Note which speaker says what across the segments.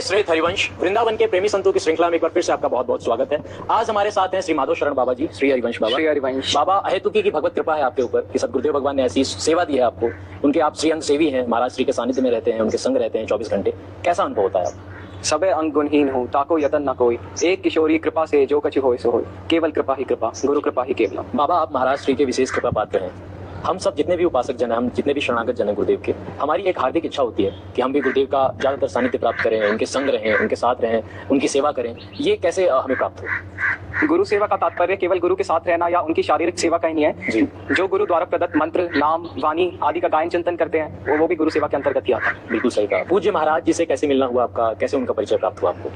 Speaker 1: जय श्री हरिवंश। वृंदावन के प्रेमी संतों की श्रृंखला में एक बार फिर से आपका बहुत बहुत स्वागत है। आज हमारे साथ हैं श्री माधव शरण बाबा जी। श्री हरिवंश बाबा।
Speaker 2: श्री हरिवंश
Speaker 1: बाबा, अहेतुकी की भगवत कृपा है आपके ऊपर कि सदगुरुदेव भगवान ने ऐसी सेवा दी है आपको। उनके आप श्री अंग सेवी हैं, महाराज श्री के सानिध्य में रहते हैं, उनके संग रहते हैं 24 घंटे। कैसा अनुभव होता है आप?
Speaker 2: सबे अंग गुणहीन हूँ, ताको यतन न कोई, एक किशोरी कृपा से जो कछु होय सो होय, केवल कृपा ही कृपा, गुरु कृपा ही केवलम।
Speaker 1: बाबा, आप महाराज श्री के विशेष कृपा पात्र हैं। हम सब जितने भी उपासक जन हैं, हम जितने भी शरणागत जन हैं गुरुदेव के, हमारी एक हार्दिक इच्छा होती है कि हम भी गुरुदेव का ज्यादातर सानिध्य प्राप्त करें, उनके संग रहें, उनके साथ रहें, उनकी सेवा करें। ये कैसे हमें प्राप्त हो?
Speaker 2: गुरु सेवा का तात्पर्य केवल गुरु के साथ रहना या उनकी शारीरिक सेवा का ही नहीं है। जो गुरु द्वारा प्रदत्त मंत्र, नाम, वाणी आदि का गायन चिंतन करते हैं वो भी गुरु सेवा के अंतर्गत ही आता है।
Speaker 1: बिल्कुल सही कहा। पूज्य महाराज जी से कैसे मिलना हुआ आपका, कैसे उनका परिचय प्राप्त हुआ आपको?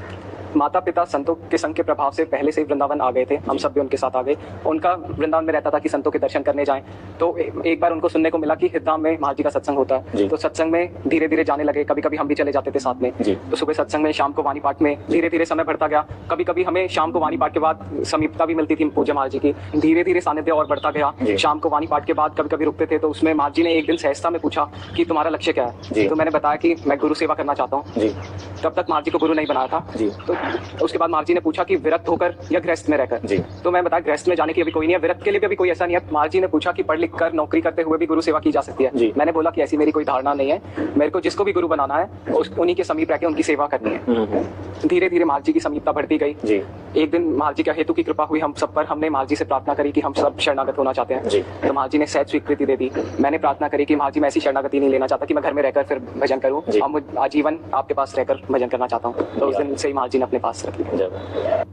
Speaker 2: माता पिता संतों के संग के प्रभाव से पहले से ही वृंदावन आ गए थे, हम सब भी उनके साथ आ गए। उनका वृंदावन में रहता था कि संतों के दर्शन करने जाएं, तो एक बार उनको सुनने को मिला कि हिरदाम में महाराज जी का सत्संग होता है। तो सत्संग में धीरे धीरे जाने लगे, कभी कभी हम भी चले जाते थे साथ में। तो सुबह सत्संग में, शाम को वाणी पाठ में, धीरे धीरे समय बढ़ता गया। कभी कभी हमें शाम को वाणी पाठ के बाद समीपता भी मिलती थी पूज्य महाराज जी की, धीरे धीरे सानिध्य और बढ़ता गया। शाम को वाणी पाठ के बाद कभी कभी रुकते थे, तो उसमें महाराज जी ने एक दिन सहजता में पूछा कि तुम्हारा लक्ष्य क्या है? तो मैंने बताया कि मैं गुरु सेवा करना चाहता हूँ। तब तक महाराज जी को गुरु नहीं बनाया था। तो उसके बाद जी ने पूछा कि विरक्त होकर या गृहस्थ में रहकर। तो मैं बताया गृहस्थ में जाने की अभी कोई नहीं है, विरक्त के लिए भी अभी कोई ऐसा नहीं है। महाराज जी ने पूछा कि पढ़ लिख कर नौकरी करते हुए भी गुरु सेवा की जा सकती है? मैंने बोला कि ऐसी मेरी कोई धारणा नहीं है, मेरे को जिसको भी गुरु बनाना है उन्हीं के समीप रहकर उनकी सेवा करनी है। धीरे धीरे महाराज जी की समीपता बढ़ती गई। एक दिन महाराज जी का हेतु की कृपा हुई हम सब पर। हमने महाराज जी से प्रार्थना करी कि हम सब शरणागत होना चाहते हैं। तो महाराज जी ने सहज स्वीकृति दे दी। मैंने प्रार्थना करी कि महाराज जी मैं ऐसी शरणागति नहीं लेना चाहता कि मैं घर में रहकर फिर भजन करूँ, हम आजीवन आपके पास रहकर भजन करना चाहता हूँ। तो उस दिन से ही महाराज जी ने अपने पास रख लिया।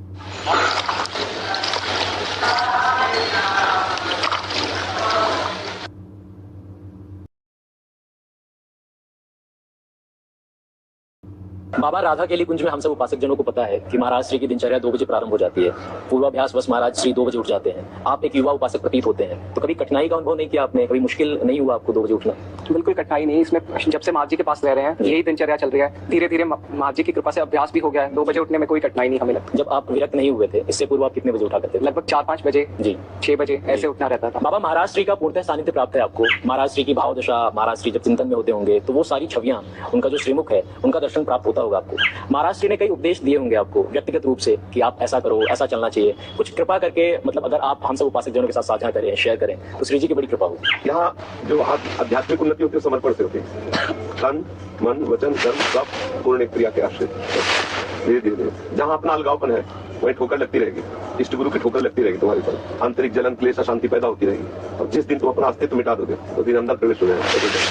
Speaker 1: बाबा, राधा केली कुंज में हम सब उपासक जनों को पता है कि महाराज श्री की दिनचर्या 2 बजे प्रारंभ हो जाती है। पूर्वाभ्यास बस महाराज श्री 2 बजे उठ जाते हैं। आप एक युवा उपासक प्रतीत होते हैं, तो कभी कठिनाई का अनुभव नहीं किया आपने? कभी मुश्किल नहीं हुआ आपको 2 बजे उठना?
Speaker 2: बिल्कुल कठिनाई नहीं। इसमें जब से महाराज जी के पास रह रहे हैं यही दिनचर्या चल रही है। धीरे धीरे महाराज जी की कृपा से अभ्यास भी हो गया है। 2 बजे उठने में कोई कठिनाई नहीं हमें लगता।
Speaker 1: जब आप विरक्त नहीं हुए थे, इससे पूर्व आप कितने बजे उठा करते थे?
Speaker 2: लगभग 4-5 बजे, 6 बजे ऐसे उठना रहता था।
Speaker 1: बाबा, महाराज श्री का पूर्णतः सानिध्य प्राप्त है आपको। महाराज श्री की भाव दशा, महाराज श्री जब चिंतन में होते होंगे तो वो सारी छवियां, उनका जो श्रीमुख है, उनका दर्शन प्राप्त होता होगा आपको। महाराज श्री ने कई उपदेश दिए होंगे आपको व्यक्तिगत रूप से कि आप ऐसा करो, ऐसा चलना चाहिए। कुछ कृपा करके, मतलब अगर आप हम सब उपासक जनों के साथ साझा करें, शेयर करें, तो श्री जी की बड़ी कृपा होगी।
Speaker 3: यहाँ जो आध्यात्मिक उन्नति होती है समर्पण से होती है। तन, मन, वचन, कर्म सब पूर्ण एक क्रिया के आश्रित। धीरे धीरे जहाँ अपना अलगावपन है वही ठोकर लगती रहेगी, इष्ट गुरु की ठोकर लगती रहेगी तुम्हारे ऊपर। आंतरिक जलन, क्लेश, अशांति पैदा होती रहेगी। और जिस दिन तुम अपना अस्तित्व मिटा दोगे उस दिन अंदर प्रवेश हो जाएगा।